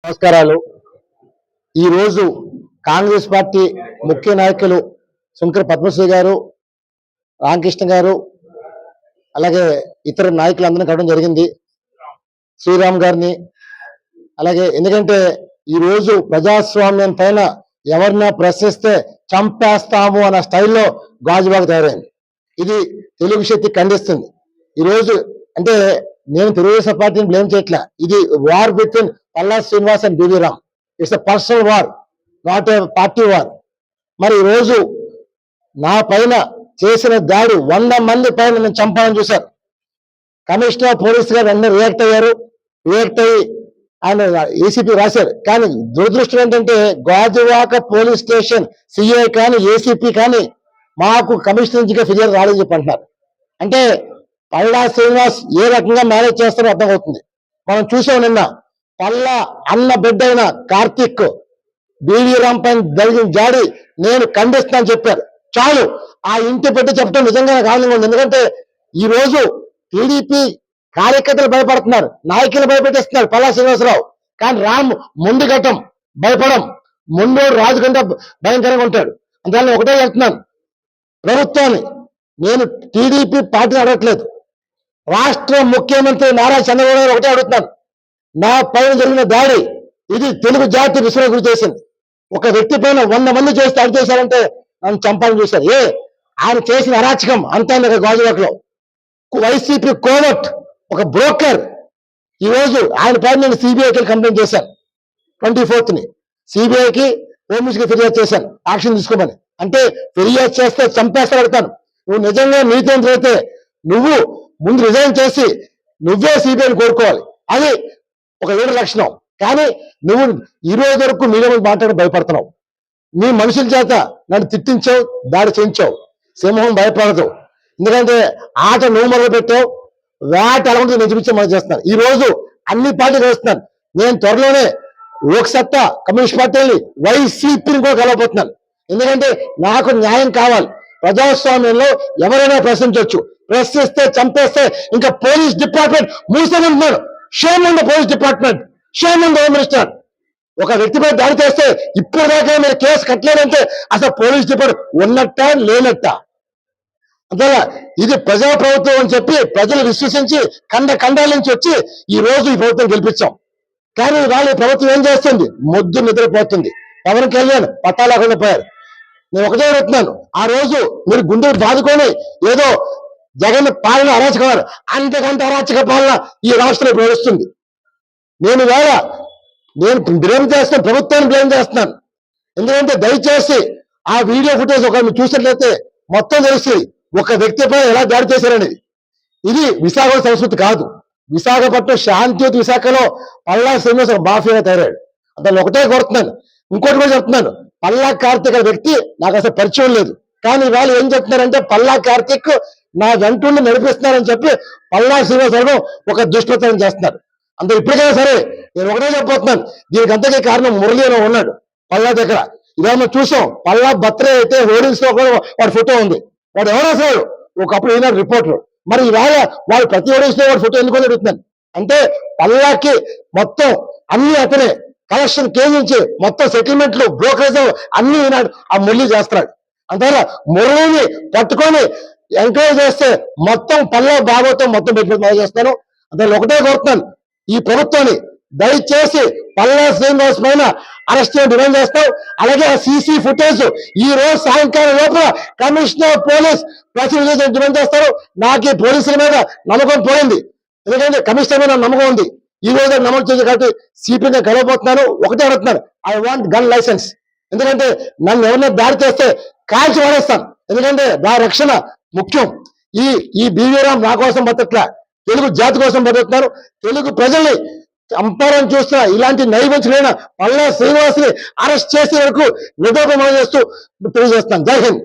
నమస్కారాలు. ఈరోజు కాంగ్రెస్ పార్టీ ముఖ్య నాయకులు శంకర్ పద్మశ్రీ గారు, రామకృష్ణ గారు, అలాగే ఇతర నాయకులందరినీ కలవడం జరిగింది. శ్రీరామ్ గారిని. అలాగే ఎందుకంటే ఈరోజు ప్రజాస్వామ్యం పైన ఎవరినా ప్రశ్నిస్తే చంపేస్తాము అన్న స్టైల్లో గాజువాక తయారైంది. ఇది తెలుగు శక్తి ఖండిస్తుంది. ఈరోజు అంటే నేను తెలుగుదేశం పార్టీని బ్లేమ్ చేయట్లా. ఇది war between Palla Srinivas and BV Ram. It's a personal war, not a party war. మరి ఈరోజు నా పైన చేసిన దాడి 100 మంది పైన నేను చంపాలని చూశారు. కమిషనర్ పోలీస్ గారు అన్నీ రియాక్ట్ అయ్యారు. రియాక్ట్ అయ్యి ఆయన ఏసీపీ రాశారు. కానీ దురదృష్టం ఏంటంటే గాజువాక పోలీస్ స్టేషన్ సిఐ కానీ ఏసీపీ కానీ మాకు కమిషనర్ నుంచి ఫిర్యాదు రాలేదని చెప్పి అంటున్నారు. అంటే పల్లా శ్రీనివాస్ ఏ రకంగా మేనేజ్ చేస్తారో అర్థమవుతుంది. మనం చూసాం నిన్న పల్లా అన్న బిడ్డైన కార్తీక్ బివి రామ్ పైన జరిగిన జాడి నేను ఖండిస్తానని చెప్పారు. చాలు, ఆ ఇంటి పెట్టి చెప్పడం నిజంగా ఆనందంగా ఉంది. ఎందుకంటే ఈ రోజు టీడీపీ కార్యకర్తలు భయపడుతున్నారు, నాయకులు భయపెట్టిస్తున్నారు పల్లా శ్రీనివాసరావు. కానీ రామ్ ముందు ఘట్టం భయపడం, ముందు రాజు కంటే భయంకరంగా ఉంటాడు. అందువల్ల ఒకటే చెప్తున్నాను ప్రభుత్వాన్ని, నేను టీడీపీ పార్టీని అడగట్లేదు, రాష్ట్ర ముఖ్యమంత్రి నారా చంద్రబాబు నాయుడు ఒకటే అడుగుతున్నాను. నా పైన జరిగిన దాడి ఇది తెలుగు జాతి విశ్వాసం గురి చేసింది. ఒక వ్యక్తి పైన 100 మంది చేసి దాడి చేశారంటే నన్ను చంపాలని చూశారు. ఆయన చేసిన అరాచకం అంతా గాజువాకలో. వైసీపీ కోవట్ ఒక బ్రోకర్. ఈరోజు ఆయన పైన నేను సిబిఐకి కంప్లైంట్ చేశాను. 24th సిబిఐకి హోమ్ మినిస్టర్కి ఫిర్యాదు చేశాను యాక్షన్ తీసుకోమని. అంటే ఫిర్యాదు చేస్తే చంపేస్తా అడుగుతాను. నువ్వు నిజంగా నీతి అయితే నువ్వు ముందు రిజైన్ చేసి నువ్వే సిబిఐని కోరుకోవాలి. అది ఒక లీడర్ లక్షణం. కానీ నువ్వు ఈ రోజు వరకు మీడియా ముందు మాట్లాడి భయపడుతున్నావు. నీ మనుషుల చేత నన్ను తిట్టించావు, దాడి చేయించావు. సింహం భయపడదు. ఎందుకంటే ఆట నువ్వు మొదలు పెట్టావు, వేట ఎలా ఉంటుంది నేను చూపించే మనం చేస్తున్నాను. ఈ రోజు అన్ని పార్టీలు వేస్తున్నాను. నేను త్వరలోనే లోక్సత్తా కమ్యూనిస్ట్ పార్టీని వైసీపీని కూడా కలవబోతున్నాను. ఎందుకంటే నాకు న్యాయం కావాలి. ప్రజాస్వామ్యంలో ఎవరైనా ప్రశ్నించవచ్చు, ప్రశ్నిస్తే చంపేస్తే ఇంకా పోలీస్ డిపార్ట్మెంట్ మూసేమంటున్నారు. Shame on the police department, shame on the home minister. ఒక వ్యక్తిపై దాడి చేస్తే ఇప్పుడు దాకా మీరు కేసు కట్టలేదంటే అసలు పోలీస్ డిపార్ట్మెంట్ ఉన్నట్ట లేనట్ట. అందువల్ల ఇది ప్రజా ప్రభుత్వం అని చెప్పి ప్రజలు విశ్వసించి ఖండాల నుంచి వచ్చి ఈ రోజు ఈ ప్రభుత్వం గెలిపించాం. కానీ వాళ్ళు ప్రభుత్వం ఏం చేస్తుంది? మొద్దు నిద్రపోతుంది. పవన్ కళ్యాణ్ పట్టా లేకుండా పోయారు. నేను ఒకటే అడుగుతున్నాను, ఆ రోజు మీరు గుండెలు బాదుకొని ఏదో జగన్ పాలన అరాచకవారు, అంతకంటే అరాచక పాలన ఈ రాష్ట్రంలో ప్రవేశిస్తుంది. నేను బ్లేమ్ చేస్తున్నాను, ప్రభుత్వాన్ని బ్లేమ్ చేస్తున్నాను. ఎందుకంటే దయచేసి ఆ వీడియో ఫుటేజ్ ఒక మీరు చూసినట్లయితే మొత్తం తెలిసి ఒక వ్యక్తిపై ఎలా దాడి చేశారనేది. ఇది విశాఖ సంస్కృతి కాదు. విశాఖపట్నం శాంతియుత విశాఖలో పల్లా శ్రీనివాస మాఫియాగా తయారాడు. అతను ఒకటే కోరుతున్నాను. ఇంకోటి కూడా చెప్తున్నాను, పల్లా కార్తీక్ వ్యక్తి నాకు అసలు పరిచయం లేదు. కానీ వాళ్ళు ఏం చెప్తున్నారంటే పల్లా కార్తీక్ నా వెంటుండి నడిపిస్తున్నారని చెప్పి పల్లా శ్రీనివాసరావు ఒక దుష్ప్రచారం చేస్తున్నారు. అంత ఇప్పటికైనా సరే నేను ఒకటే చెప్పబోతున్నాను, దీనికి అంతకే కారణం మురళి అని ఉన్నాడు పల్లా దగ్గర. ఇదేమో చూసాం, పల్లా బర్త్డే అయితే హోర్డింగ్స్ లో కూడా వాడి ఫోటో ఉంది. వాడు ఎవరో సార్ ఒకప్పుడు ఈనాడు రిపోర్టర్. మరి ఇవాళ వాళ్ళు ప్రతి హోర్డింగ్స్ లో వాడి ఫోటో ఎందుకు అడుగుతున్నాను అంటే పల్లాకి మొత్తం అన్ని అతనే కలెక్షన్ కేంద్రించి మొత్తం సెటిల్మెంట్లు బ్రోకరేజ్ అన్ని ఈనాడు ఆ మురళి చేస్తున్నాడు. అంతేనా మురళిని పట్టుకొని ఎంకరేజ్ చేస్తే మొత్తం పల్లా భాగవతం మొత్తం పెట్టి చేస్తాను. అందులో ఒకటే కోరుతున్నాను, ఈ ప్రభుత్వాన్ని దయచేసి పల్లా శ్రీనివాస్ పైన అరెస్ట్ డిమాండ్ చేస్తాం. అలాగే ఆ సీసీ ఫుటేజ్ ఈ రోజు సాయంకాలం లోపల commissioner police press release demand చేస్తారు. నాకు ఈ పోలీసుల మీద నమ్మకం పోయింది. ఎందుకంటే కమిషనర్ మీద నమ్మకం ఉంది. ఈ రోజు నమోదు చేసి కాబట్టి సిపిగా కలవబోతున్నాను. ఒకటే అడుగుతున్నాను, ఐ వాంట్ గన్ లైసెన్స్. ఎందుకంటే నన్ను ఎవరైనా దాడి చేస్తే కాల్చి వాడేస్తాను. ఎందుకంటే నా రక్షణ ముఖ్యం. ఈ బివి రామ్ నా కోసం బతకట్లా, తెలుగు జాతి కోసం బతుకుతున్నారు. తెలుగు ప్రజల్ని చంపాలని చూస్తున్న ఇలాంటి నైవంచులైన పల్లా శ్రీనివాస్ని అరెస్ట్ చేసే వరకు నిరోధం చేస్తూ తెలియజేస్తాను. జై హింద్.